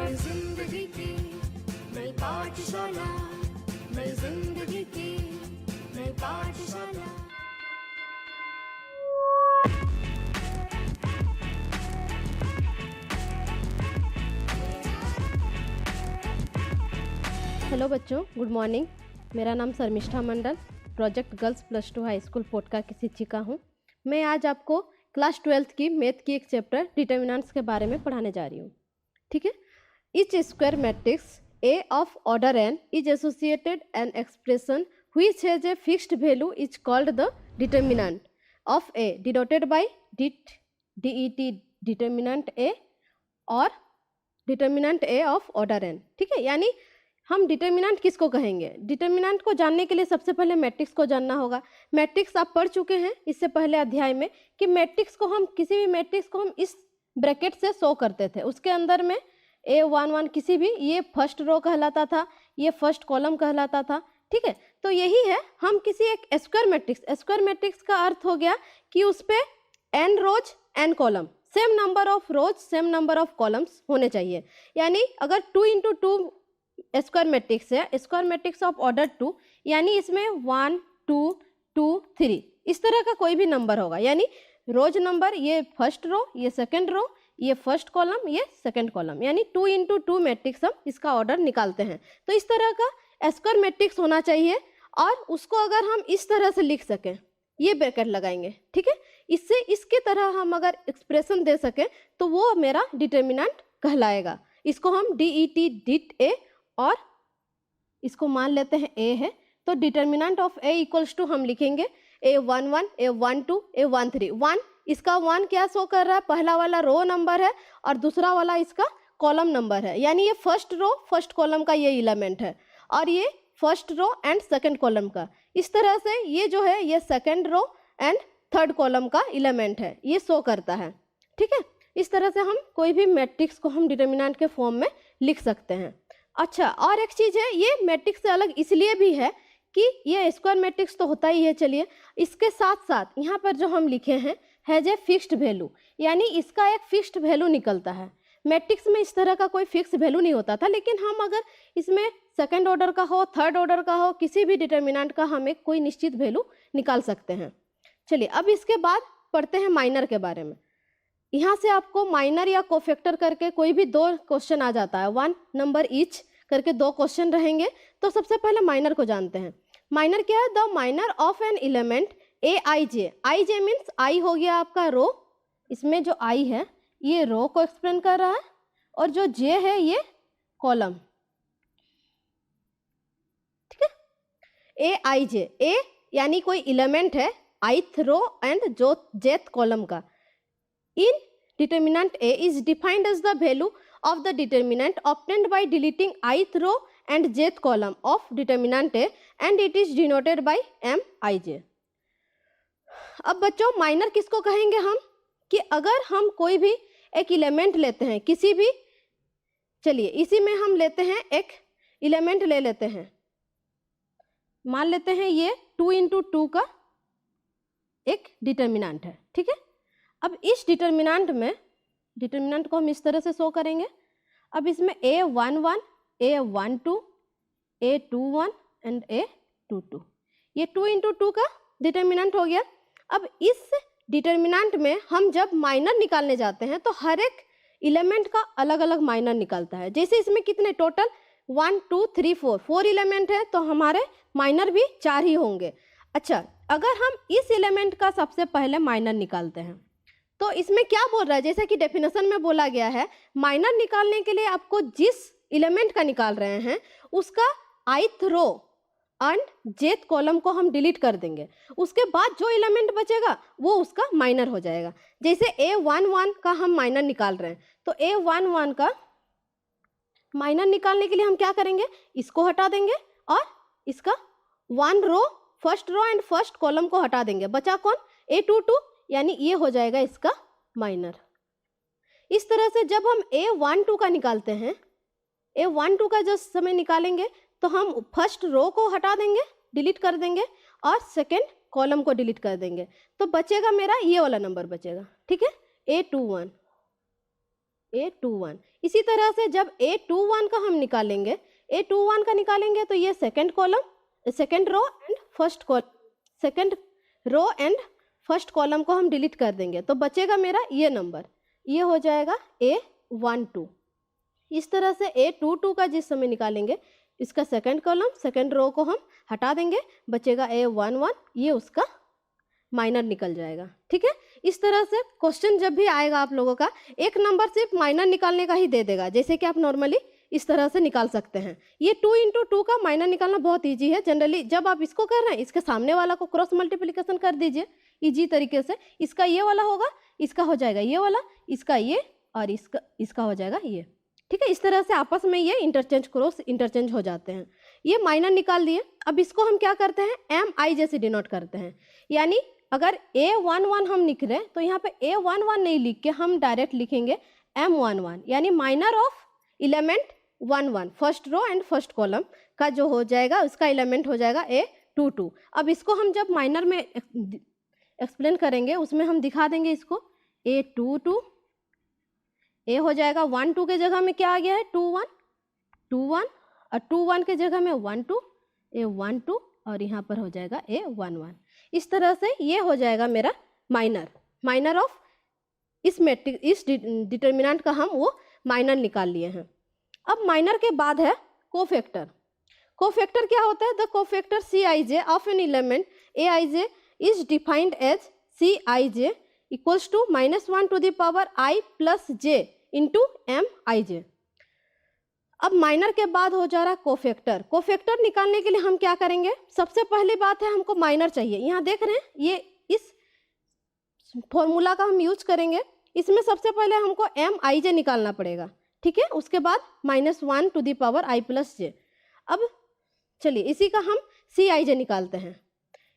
नई जिंदगी की नई पाठशाला, नई जिंदगी की नई पाठशाला। हेलो बच्चों, गुड मॉर्निंग। मेरा नाम Sharmistha Mandal, project girls +2 high school Potka की शिक्षिका हूँ। मैं आज आपको क्लास 12th की मैथ की एक चैप्टर डिटर्मिनेंट्स के बारे में पढ़ाने जा रही हूँ। ठीक है। Each square matrix A of order n is associated an expression which has a fixed value is called the determinant of A denoted by DET determinant A और determinant A of order n। ठीक है, यानी हम determinant किसको कहेंगे? Determinant को जानने के लिए सबसे पहले मैट्रिक्स को जानना होगा। मैट्रिक्स आप पढ़ चुके हैं इससे पहले अध्याय में कि मैट्रिक्स को हम किसी भी मैट्रिक्स को हम इस ब्रैकेट से शो करते थे। उसके अंदर में A11 किसी भी, ये फर्स्ट रो कहलाता था, ये फर्स्ट कॉलम कहलाता था। ठीक है, तो यही है, हम किसी एक स्क्वायर मैट्रिक्स का अर्थ हो गया कि उस पे n rows n column, same number of rows same number of columns होने चाहिए। यानी अगर 2 × 2 स्क्वायर मैट्रिक्स है, स्क्वायर मैट्रिक्स ऑफ ऑर्डर 2, यानी इसमें 1 2 2 3 इस तरह का कोई भी नंबर होगा। यानी रोज नंबर, ये फर्स्ट रो, ये सेकंड रो, ये फर्स्ट कॉलम, ये सेकंड कॉलम, यानी 2 × 2 मैट्रिक्स हम इसका ऑर्डर निकालते हैं। तो इस तरह का स्क्वायर मैट्रिक्स होना चाहिए और उसको अगर हम इस तरह से लिख सकें, ये ब्रैकेट लगाएंगे। ठीक है, इससे इसके तरह हम अगर एक्सप्रेशन दे सकें तो वो मेरा डिटर्मिनेंट कहलाएगा। इसको हम DET डिट ए और इसको मान लेते हैं A है, तो determinant of A equals to हम लिखेंगे A11 A12 A13। 1 इसका 1 क्या शो कर रहा है? पहला वाला रो नंबर है और दूसरा वाला इसका कॉलम नंबर है, यानी ये फर्स्ट रो फर्स्ट कॉलम का ये एलिमेंट है और ये first row and second column का। इस तरह से ये जो है ये second row and third column का एलिमेंट है, ये शो करता है। ठीक है, इस तरह से हम कोई भी मैट्रिक्स को हम डिटर्मिनेंट के फॉर्म में लिख सकते हैं। अच्छा, और एक चीज़ है, ये मैट्रिक्स से अलग इसलिए भी है कि ये स्क्वायर मैट्रिक्स तो होता ही है। चलिए, इसके साथ साथ यहाँ पर जो हम लिखे हैं हैज ए फिक्स्ड वैल्यू, यानी इसका एक फिक्स्ड वैल्यू निकलता है। मैट्रिक्स में इस तरह का कोई फिक्स वैल्यू नहीं होता था, लेकिन हम अगर इसमें सेकंड ऑर्डर का हो, थर्ड ऑर्डर का हो, किसी भी डिटर्मिनेंट का हम एक कोई निश्चित वैल्यू निकाल सकते हैं। चलिए, अब इसके बाद पढ़ते हैं माइनर के बारे में। यहाँ से आपको माइनर या कोफैक्टर करके कोई भी 2 क्वेश्चन आ जाता है, 1 नंबर ईच करके 2 क्वेश्चन रहेंगे। तो सबसे पहले माइनर को जानते हैं। माइनर क्या है? The minor of an element Aij। Ij means I हो गया आपका रो, इसमें जो आई है ये रो को एक्सप्लेन कर रहा है और जो जे है ये कॉलम। ठीक है, Aij, ए यानी कोई एलिमेंट है ith रो एंड जो jth कॉलम का। In determinant A is defined as the value of the determinant obtained by deleting ith row and jth column of determinant A and it is denoted by Mij। अब बच्चों, minor किसको कहेंगे हम? कि अगर हम कोई भी एक एलिमेंट लेते हैं किसी भी, चलिए इसी में हम लेते हैं एक एलिमेंट ले लेते हैं, मान लेते हैं ये 2 × 2 का एक डिटर्मिनेंट है। ठीक है, अब इस डिटर्मिनेंट को हम इस तरह से शो करेंगे। अब इसमें A11 A12 A21 and A22, ये 2 × 2 का डिटर्मिनेंट हो गया। अब इस डिटर्मिनेंट में हम जब माइनर निकालने जाते हैं तो हर एक एलिमेंट का अलग अलग माइनर निकलता है। जैसे इसमें कितने टोटल 1 2 3 4 एलिमेंट है, तो हमारे माइनर भी 4 ही होंगे। अच्छा, अगर हम इस एलिमेंट का सबसे पहले माइनर निकालते हैं तो इसमें क्या बोल रहा है? जैसे कि डेफिनेशन में बोला गया है, माइनर निकालने के लिए आपको जिस एलिमेंट का निकाल रहे हैं उसका ith row and jth column को हम डिलीट कर देंगे। उसके बाद जो एलिमेंट बचेगा वो उसका माइनर हो जाएगा। जैसे A11 का हम माइनर निकाल रहे हैं, तो A11 का माइनर निकालने के लिए हम क्या करेंगे? इसको हटा देंगे और इसका 1 row first row and first column को हटा देंगे। बचा कौन? A22, यानी ये हो जाएगा इसका माइनर। इस तरह से जब हम A12 का निकालते हैं, A12 का जो समय निकालेंगे तो हम फर्स्ट रो को हटा देंगे, डिलीट कर देंगे और सेकंड कॉलम को डिलीट कर देंगे, तो बचेगा मेरा ये वाला नंबर बचेगा। ठीक है, A21। A21। इसी तरह से जब A21 का हम निकालेंगे, A21 का निकालेंगे तो ये second row and first column को हम डिलीट कर देंगे, तो बचेगा मेरा ये नंबर, ये हो जाएगा A12। इस तरह से A22 का जिस समय निकालेंगे, इसका सेकंड रो को हम हटा देंगे, बचेगा A11, ये उसका माइनर निकल जाएगा। ठीक है, इस तरह से क्वेश्चन जब भी आएगा आप लोगों का, एक नंबर सिर्फ माइनर निकालने का ही दे देगा, जैसे कि आप नॉर्मली इस तरह से निकाल सकते हैं। ये 2 × 2 का माइनर निकालना बहुत ईजी है। जनरली जब आप इसको कर रहे हैं, इसके सामने वाला को क्रॉस मल्टीप्लिकेशन कर दीजिए ईजी तरीके से। इसका ये वाला होगा, इसका हो जाएगा ये वाला, इसका ये, और इसका हो जाएगा ये। ठीक है, इस तरह से आपस में ये इंटरचेंज हो जाते हैं। ये माइनर निकाल दिए। अब इसको हम क्या करते हैं, MI से डिनोट करते हैं। यानी अगर A11 हम लिख रहे हैं तो यहाँ पे A11 नहीं लिख के हम डायरेक्ट लिखेंगे M11, यानी minor of element 11, first row and first column का जो हो जाएगा, उसका एलिमेंट हो जाएगा A22। अब इसको हम जब माइनर में एक्सप्लेन करेंगे, उसमें हम दिखा देंगे इसको A22, ए हो जाएगा 1 2 के जगह में क्या आ गया है 2 1, और 2 1 के जगह में 1 2, A12, और यहाँ पर हो जाएगा A11। इस तरह से ये हो जाएगा मेरा माइनर ऑफ इस डिटर्मिनेंट का हम वो माइनर निकाल लिए हैं। अब माइनर के बाद है कोफैक्टर। कोफैक्टर क्या होता है, the cofactor Cij of an element Aij is defined as Cij equals to -1 to the power I plus j into Mij। अब माइनर के बाद हो जा रहा है कोफैक्टर। कोफैक्टर निकालने के लिए हम क्या करेंगे, सबसे पहली बात है हमको माइनर चाहिए। यहाँ देख रहे हैं, ये इस फॉर्मूला का हम यूज करेंगे। इसमें सबसे पहले हमको Mij निकालना पड़ेगा। ठीक है, उसके बाद -1 to the power I plus j। अब चलिए इसी का हम Cij निकालते हैं।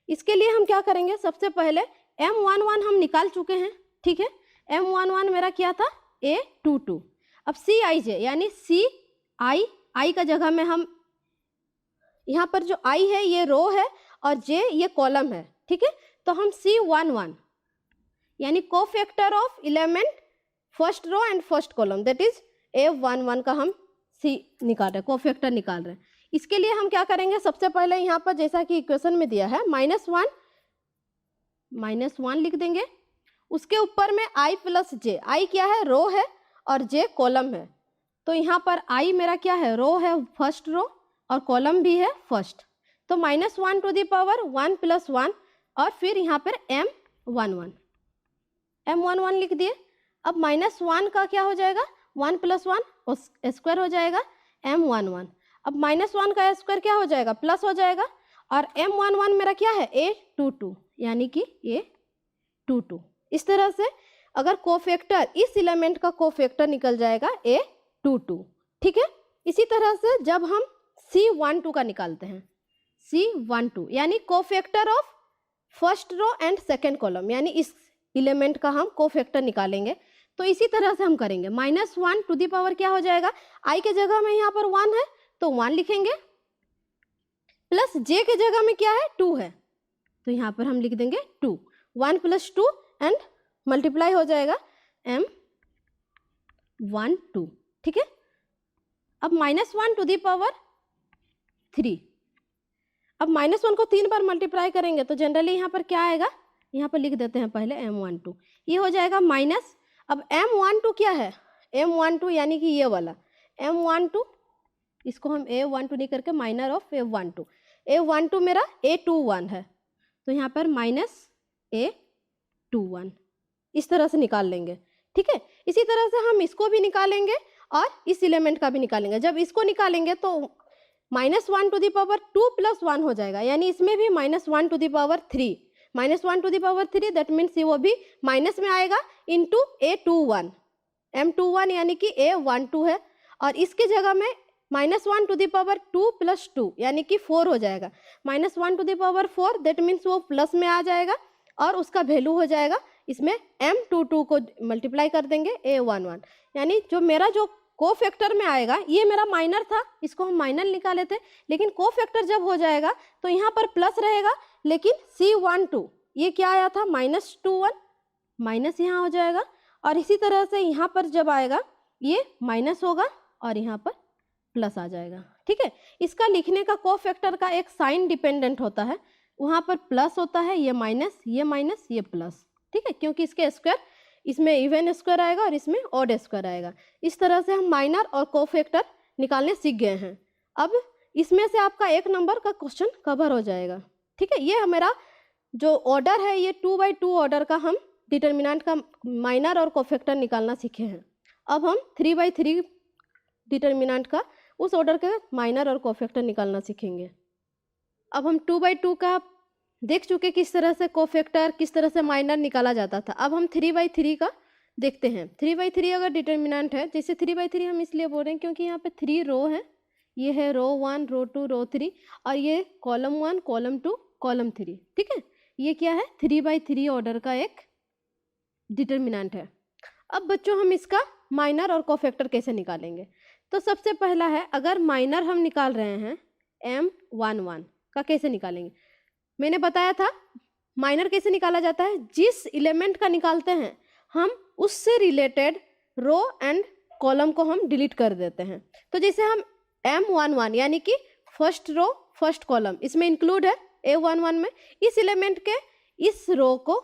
इसके लिए हम क्या करेंगे, सबसे पहले M11 हम निकाल चुके हैं। ठीक है, M11 मेरा क्या था A22। अब Cij यानी I का जगह में हम यहाँ पर जो I है ये रो है और J ये कॉलम है। ठीक है, तो हम C11 यानी cofactor of element first row and first column, that is A11 का हम C निकाल रहे हैं, कोफैक्टर निकाल रहे हैं। इसके लिए हम क्या करेंगे, सबसे पहले यहाँ पर जैसा कि इक्वेशन में दिया है -1 लिख देंगे। उसके ऊपर में I plus j, I क्या है रो है और J कॉलम है। तो यहाँ पर I मेरा क्या है, रो है फर्स्ट रो और कॉलम भी है फर्स्ट। तो -1 to the power 1 plus 1 और फिर यहाँ पर M11 लिख दिए। अब -1 का क्या हो जाएगा, 1 plus 1 स्क्वायर हो जाएगा M11। अब -1 का स्क्वायर क्या हो जाएगा, प्लस हो जाएगा, और M11 मेरा क्या है A22 यानी कि A22। इस तरह से अगर कोफैक्टर, इस एलिमेंट का कोफैक्टर निकल जाएगा A22। ठीक है, इसी तरह से जब हम C12 का निकालते हैं, C12 यानी cofactor of first row and second column, यानी इस एलिमेंट का हम कोफैक्टर निकालेंगे। तो इसी तरह से हम करेंगे, -1 to the power क्या हो जाएगा, I के जगह में यहाँ पर 1 है तो 1 लिखेंगे, प्लस J के जगह में क्या है 2 है, तो यहाँ पर हम लिख देंगे 2, 1 + 2 एंड मल्टीप्लाई हो जाएगा M12। ठीक है, अब -1 to the power 3। अब -1 को 3 बार मल्टीप्लाई करेंगे तो जनरली यहाँ पर क्या आएगा, यहाँ पर लिख देते हैं पहले M12, ये हो जाएगा माइनस। अब M12 क्या है, M12 यानी कि ये वाला M12, इसको हम A12 नहीं करके माइनर ऑफ A12 मेरा A21 है, तो यहाँ पर -A21 इस तरह से निकाल लेंगे। ठीक है, इसी तरह से हम इसको भी निकालेंगे और इस एलिमेंट का भी निकालेंगे। जब इसको निकालेंगे तो -1 to the power 2 + 1 हो जाएगा, यानी इसमें भी -1 to the power 3, -1 to the power 3 that means वो भी माइनस में आएगा इंटू A21, M21 यानी कि A12 है, और इसके जगह में -1 to the power 2 + 2 यानी कि 4 हो जाएगा। -1 to the power 4 that means वो प्लस में आ जाएगा और उसका वैल्यू हो जाएगा, इसमें M22 को मल्टीप्लाई कर देंगे A11, यानी जो मेरा जो कोफैक्टर में आएगा, ये मेरा माइनर था, इसको हम माइनर निकाले थे, लेकिन कोफैक्टर जब हो जाएगा तो यहाँ पर प्लस रहेगा, लेकिन C12 ये क्या आया था -21 माइनस यहाँ हो जाएगा, और इसी तरह से यहाँ पर जब आएगा ये माइनस होगा और यहाँ पर प्लस आ जाएगा। ठीक है, इसका लिखने का कोफैक्टर का एक साइन डिपेंडेंट होता है, वहाँ पर प्लस होता है, ये माइनस ये प्लस। ठीक है, क्योंकि इसके स्क्वायर, इसमें इवन स्क्वायर आएगा और इसमें ऑड स्क्वायर आएगा। इस तरह से हम माइनर और कोफैक्टर निकालने सीख गए हैं। अब इसमें से आपका एक नंबर का क्वेश्चन कवर हो जाएगा। ठीक है, ये हमारा जो ऑर्डर है ये 2/2 ऑर्डर का हम डिटर्मिनेंट का माइनर और कोफैक्टर निकालना सीखे हैं। अब हम 3/3 डिटर्मिनेंट का उस ऑर्डर के माइनर और कोफैक्टर निकालना सीखेंगे। अब हम 2/2 का देख चुके किस तरह से कोफैक्टर, किस तरह से माइनर निकाला जाता था। अब हम 3/3 का देखते हैं। 3/3 अगर डिटर्मिनेंट है, जैसे 3/3 हम इसलिए बोल रहे हैं क्योंकि यहाँ पे 3 रो है, ये है रो 1, रो 2, रो 3 और ये कॉलम 1, कॉलम 2, कॉलम 3। ठीक है, ये क्या है 3/3 ऑर्डर का एक डिटर्मिनेंट है। अब बच्चों हम इसका माइनर और कोफैक्टर कैसे निकालेंगे? तो सबसे पहला है, अगर माइनर हम निकाल रहे हैं M11 का कैसे निकालेंगे? मैंने बताया था माइनर कैसे निकाला जाता है, जिस एलिमेंट का निकालते हैं हम उससे रिलेटेड रो एंड कॉलम को हम डिलीट कर देते हैं। तो जैसे हम M11 यानी कि फर्स्ट रो फर्स्ट कॉलम इसमें इंक्लूड है A11 में, इस एलिमेंट के इस रो को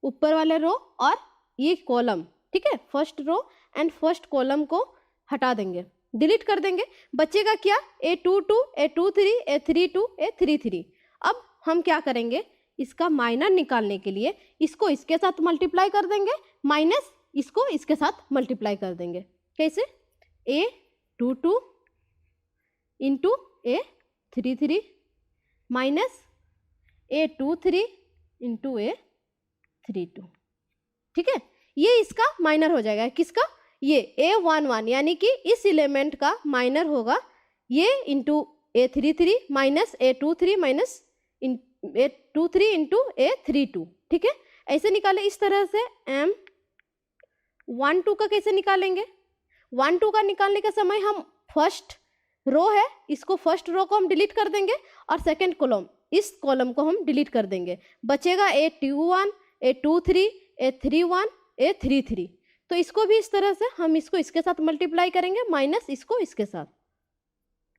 ऊपर वाले रो और ये कॉलम, ठीक है, first row and first column को हटा देंगे, डिलीट कर देंगे। बचेगा क्या A22, A23, A32, A33। अब हम क्या करेंगे, इसका माइनर निकालने के लिए इसको इसके साथ मल्टीप्लाई कर देंगे, माइनस इसको इसके साथ मल्टीप्लाई कर देंगे। कैसे? A22 into A33 minus A23 into A32। ठीक है, ये इसका माइनर हो जाएगा। किसका? ये A11 यानी कि इस एलिमेंट का माइनर होगा ये into A33 minus A23 minus A23 into A32। ठीक है, ऐसे निकाले। इस तरह से M12 का कैसे निकालेंगे? 12 का निकालने के समय हम फर्स्ट रो है, इसको फर्स्ट रो को हम डिलीट कर देंगे और सेकंड कॉलम, इस कॉलम को हम डिलीट कर देंगे। बचेगा A21, A23, A31, A33। तो इसको भी इस तरह से हम इसको इसके साथ मल्टीप्लाई करेंगे, माइनस इसको इसके साथ।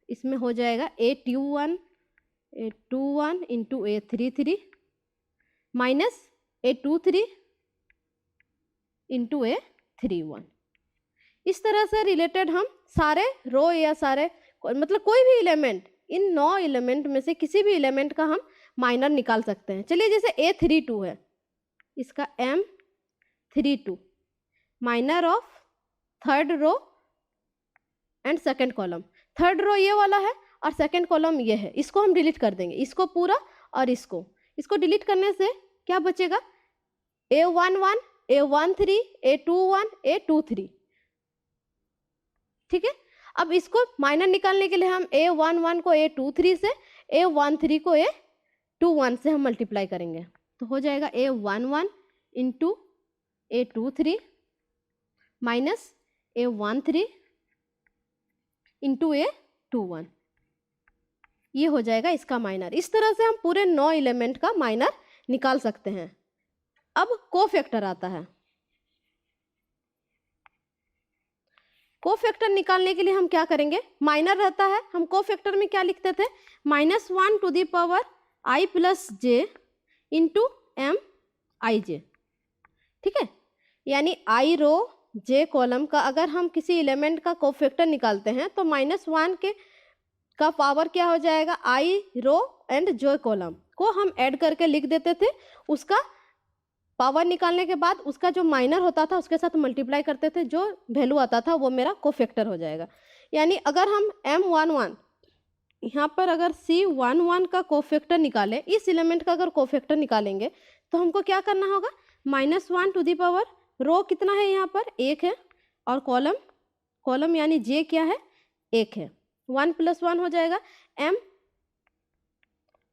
इसमें हो जाएगा A21 into A33 minus A23 into A31। इस तरह से रिलेटेड हम सारे रो या सारे मतलब कोई भी एलिमेंट, इन 9 एलिमेंट में से किसी भी एलिमेंट का हम माइनर निकाल सकते हैं। चलिए, जैसे A32 है, इसका M32 minor of third row and second column. Third row ये वाला है और सेकंड कॉलम ये है, इसको हम डिलीट कर देंगे, इसको पूरा और इसको डिलीट करने से क्या बचेगा? A11, A13, A21, A23। ठीक है, अब इसको माइनर निकालने के लिए हम A11 को A23 से, A13 को A21 से हम मल्टीप्लाई करेंगे। तो हो जाएगा A11 into A23 minus A13 into A21। ये हो जाएगा इसका माइनर। इस तरह से हम पूरे 9 एलिमेंट का माइनर निकाल सकते हैं। अब कोफैक्टर आता है। कोफैक्टर निकालने के लिए हम क्या करेंगे? माइनर रहता है, हम कोफैक्टर में क्या लिखते थे? -1 to the power i plus J into M I J. ठीक है, यानी i रो j कॉलम का अगर हम किसी एलिमेंट का कोफैक्टर निकालते हैं तो -1 का पावर क्या हो जाएगा? i row and j column को हम ऐड करके लिख देते थे। उसका पावर निकालने के बाद उसका जो माइनर होता था उसके साथ मल्टीप्लाई करते थे, जो वैल्यू आता था वो मेरा कोफैक्टर हो जाएगा। यानी अगर हम M11 यहाँ पर अगर C11 का कोफैक्टर निकालें, इस एलिमेंट का अगर कोफैक्टर निकालेंगे तो हमको क्या करना होगा? -1 टू दी पावर रो कितना है यहाँ पर? 1 है, और कॉलम यानी जे क्या है? 1 है। 1 + 1 हो जाएगा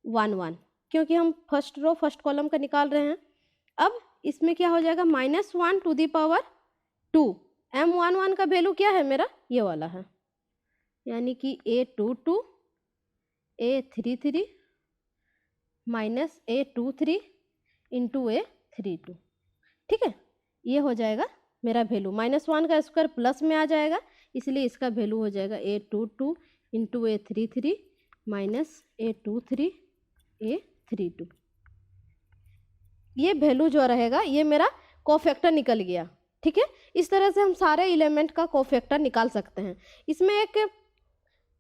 M11, क्योंकि हम फर्स्ट रो फर्स्ट कॉलम का निकाल रहे हैं। अब इसमें क्या हो जाएगा? -1 टू दी पावर 2। M11 का वैल्यू क्या है मेरा? ये वाला है, यानी कि A22 A33 minus A23 into A32। ठीक है, ये हो जाएगा मेरा वैल्यू -1 का स्क्वायर प्लस में आ जाएगा, इसलिए इसका वैल्यू हो जाएगा A22 into A33 minus A23 A32। ये वैल्यू जो रहेगा ये मेरा कोफैक्टर निकल गया। ठीक है, इस तरह से हम सारे एलिमेंट का कोफैक्टर निकाल सकते हैं। इसमें एक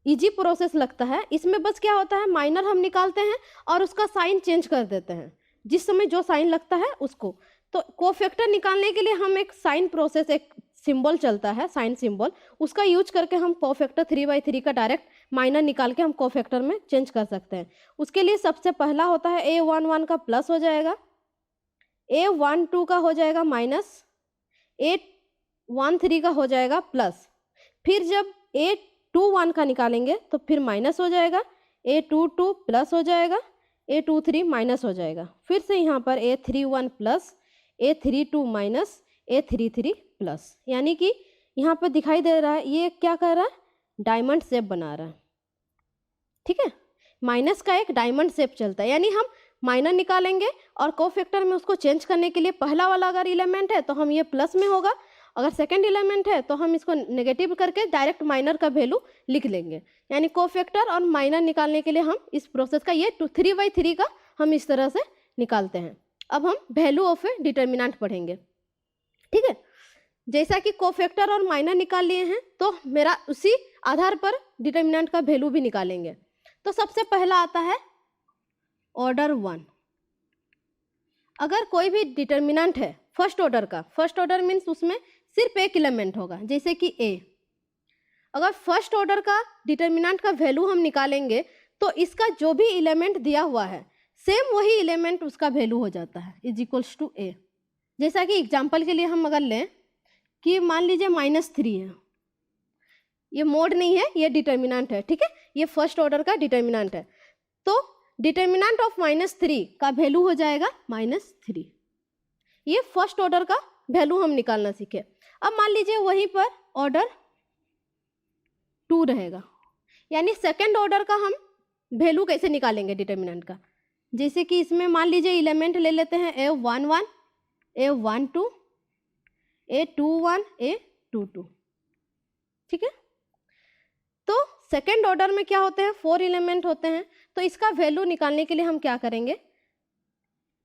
इजी प्रोसेस लगता है, इसमें बस क्या होता है माइनर हम निकालते हैं और उसका साइन चेंज कर देते हैं, जिस समय जो साइन लगता है उसको। तो कोफैक्टर निकालने के लिए हम एक साइन प्रोसेस, एक सिंबल चलता है साइन सिंबल, उसका यूज करके हम कोफैक्टर 3/3 का डायरेक्ट माइनर निकाल के हम कोफैक्टर में चेंज कर सकते हैं। उसके लिए सबसे पहला होता है A11 का प्लस हो जाएगा, A12 का हो जाएगा माइनस, A13 का हो जाएगा प्लस। फिर जब A21 का निकालेंगे तो फिर माइनस हो जाएगा, A22 प्लस हो जाएगा, A23 माइनस हो जाएगा। फिर से यहाँ पर A31 plus, A32 minus, A33 plus. यानी कि यहाँ पर दिखाई दे रहा है ये क्या कर रहा है, डायमंड शेप बना रहा है। ठीक है, माइनस का एक डायमंड शेप चलता है, यानी हम माइनर निकालेंगे और कोफैक्टर में उसको चेंज करने के लिए पहला वाला अगर एलिमेंट है तो हम ये प्लस में होगा, अगर सेकंड एलिमेंट है तो हम इसको नेगेटिव करके डायरेक्ट माइनर का वैल्यू लिख लेंगे। यानी कोफैक्टर और माइनर निकालने के लिए हम इस प्रोसेस का ये 3/3 का हम इस तरह से निकालते हैं। अब हम वैल्यू ऑफ ए डिटर्मिनेंट पढ़ेंगे। ठीक है, जैसा कि कोफैक्टर और माइनर निकाल लिए हैं तो मेरा उसी आधार पर डिटर्मिनेंट का वैल्यू भी निकालेंगे। तो सबसे पहला आता है ऑर्डर 1। अगर कोई भी डिटर्मिनेंट है फर्स्ट ऑर्डर का, फर्स्ट ऑर्डर मीन्स उसमें सिर्फ एक एलिमेंट होगा, जैसे कि A। अगर फर्स्ट ऑर्डर का डिटर्मिनेंट का वैल्यू हम निकालेंगे तो इसका जो भी एलिमेंट दिया हुआ है सेम वही एलिमेंट उसका वैल्यू हो जाता है, इज इक्वल्स टू A। जैसा कि एग्जाम्पल के लिए हम अगर लें कि मान लीजिए -3 है, ये मोड नहीं है, ये डिटर्मिनेंट है। ठीक है, ये फर्स्ट ऑर्डर का डिटर्मिनेंट है, तो डिटर्मिनेंट ऑफ -3 का वैल्यू हो जाएगा -3। ये फर्स्ट ऑर्डर का वैल्यू हम निकालना सीखे। अब मान लीजिए वहीं पर ऑर्डर 2 रहेगा, यानी सेकंड ऑर्डर का हम वैल्यू कैसे निकालेंगे डिटर्मिनेंट का। जैसे कि इसमें मान लीजिए एलिमेंट ले लेते हैं A11, A12, A21, A22। ठीक है, तो सेकेंड ऑर्डर में क्या होते हैं, 4 एलिमेंट होते हैं, तो इसका वैल्यू निकालने के लिए हम क्या करेंगे,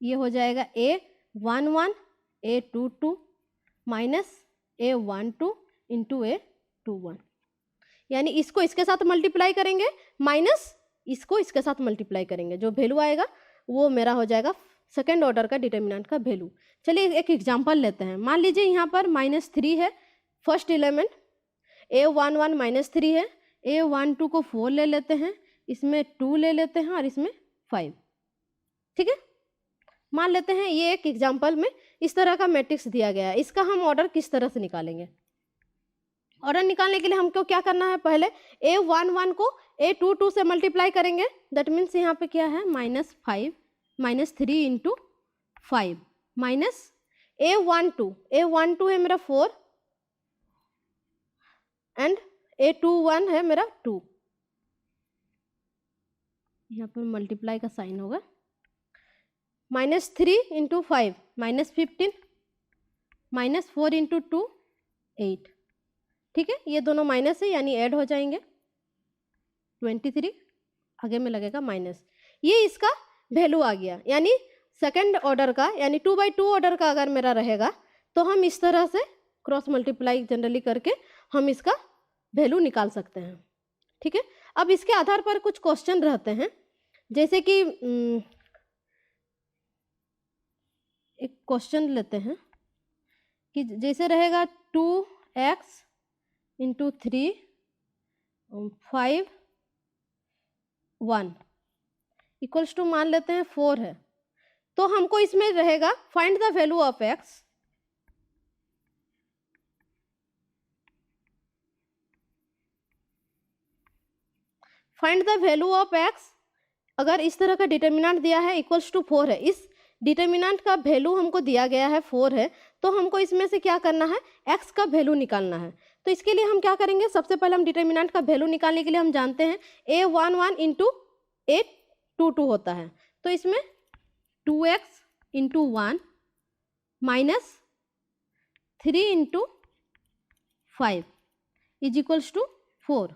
ये हो जाएगा A11, A22 minus A12 into A21। यानी इसको इसके साथ मल्टीप्लाई करेंगे माइनस इसको इसके साथ मल्टीप्लाई करेंगे, जो वैल्यू आएगा वो मेरा हो जाएगा सेकेंड ऑर्डर का डिटर्मिनेंट का वैल्यू। चलिए एक एग्जांपल लेते हैं। मान लीजिए यहाँ पर -3 है फर्स्ट एलिमेंट, A11 -3 है, A12 को 4 ले लेते हैं, इसमें 2 ले लेते हैं और इसमें 5। ठीक है, मान लेते हैं ये एक एग्जांपल में इस तरह का मैट्रिक्स दिया गया है। इसका हम ऑर्डर किस तरह से निकालेंगे। ऑर्डर निकालने के लिए हमको क्या करना है, पहले A11 को A22 से मल्टीप्लाई करेंगे, दैट मीन्स यहाँ पे क्या है -3 इंटू 5 माइनस A12 है मेरा 4 एंड A21 है मेरा 2। यहाँ पर मल्टीप्लाई का साइन होगा, -3 इंटू 5 -15 -4 इंटू 2 8। ठीक है, ये दोनों माइनस है यानी ऐड हो जाएंगे, 23 आगे में लगेगा माइनस। ये इसका वैल्यू आ गया। यानी सेकंड ऑर्डर का यानी 2/2 ऑर्डर का अगर मेरा रहेगा तो हम इस तरह से क्रॉस मल्टीप्लाई जनरली करके हम इसका वैल्यू निकाल सकते हैं। ठीक है, अब इसके आधार पर कुछ क्वेश्चन रहते हैं, जैसे कि एक क्वेश्चन लेते हैं कि जैसे रहेगा 2x इंटू 3 5 1 इक्वल्स टू मान लेते हैं 4 है, तो हमको इसमें रहेगा find the value of x। Find the value of x अगर इस तरह का डिटर्मिनेंट दिया है इक्वल्स टू 4 है, इस डिटर्मिनेंट का वैल्यू हमको दिया गया है 4 है, तो हमको इसमें से क्या करना है, x का वैल्यू निकालना है। तो इसके लिए हम क्या करेंगे, सबसे पहले हम डिटर्मिनेंट का वैल्यू निकालने के लिए हम जानते हैं A11 इंटू A22 होता है, तो इसमें 2x into 1 minus 3 into 5 is equals to 4।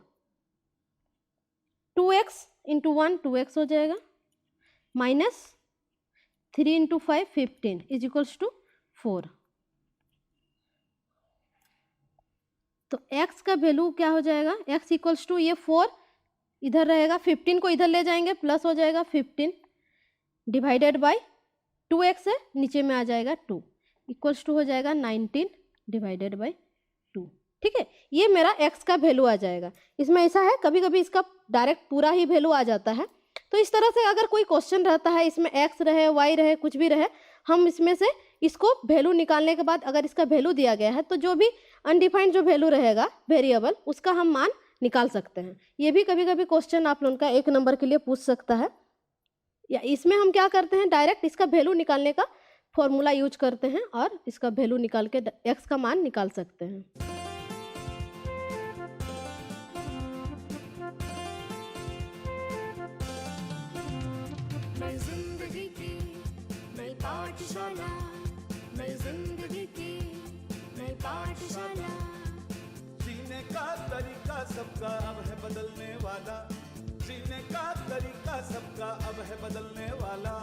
2x into 1 2x हो जाएगा, minus 3 into 5 15 is equals to 4। तो x का वैल्यू क्या हो जाएगा, x इक्वल्स टू ये 4 इधर रहेगा, 15 को इधर ले जाएंगे प्लस हो जाएगा 15 डिवाइडेड बाय 2x है, नीचे में आ जाएगा 2 इक्वल्स टू हो जाएगा 19 डिवाइडेड बाय 2। ठीक है, ये मेरा x का वैल्यू आ जाएगा। इसमें ऐसा है कभी कभी इसका डायरेक्ट पूरा ही वैल्यू आ जाता है। तो इस तरह से अगर कोई क्वेश्चन रहता है, इसमें x रहे y रहे कुछ भी रहे, हम इसमें से इसको वैल्यू निकालने के बाद अगर इसका वैल्यू दिया गया है तो जो भी अनडिफाइंड जो वैल्यू रहेगा वेरिएबल उसका हम मान निकाल सकते हैं। ये भी कभी कभी क्वेश्चन आप लोगों का 1 नंबर के लिए पूछ सकता है। या इसमें हम क्या करते हैं, डायरेक्ट इसका वैल्यू निकालने का फॉर्मूला यूज करते हैं और इसका वैल्यू निकाल के x का मान निकाल सकते हैं। नई जिंदगी की नई पाठशाला, नई जिंदगी की नई पाठशाला। जीने का तरीका सबका अब है बदलने वाला, जीने का तरीका सबका अब है बदलने वाला।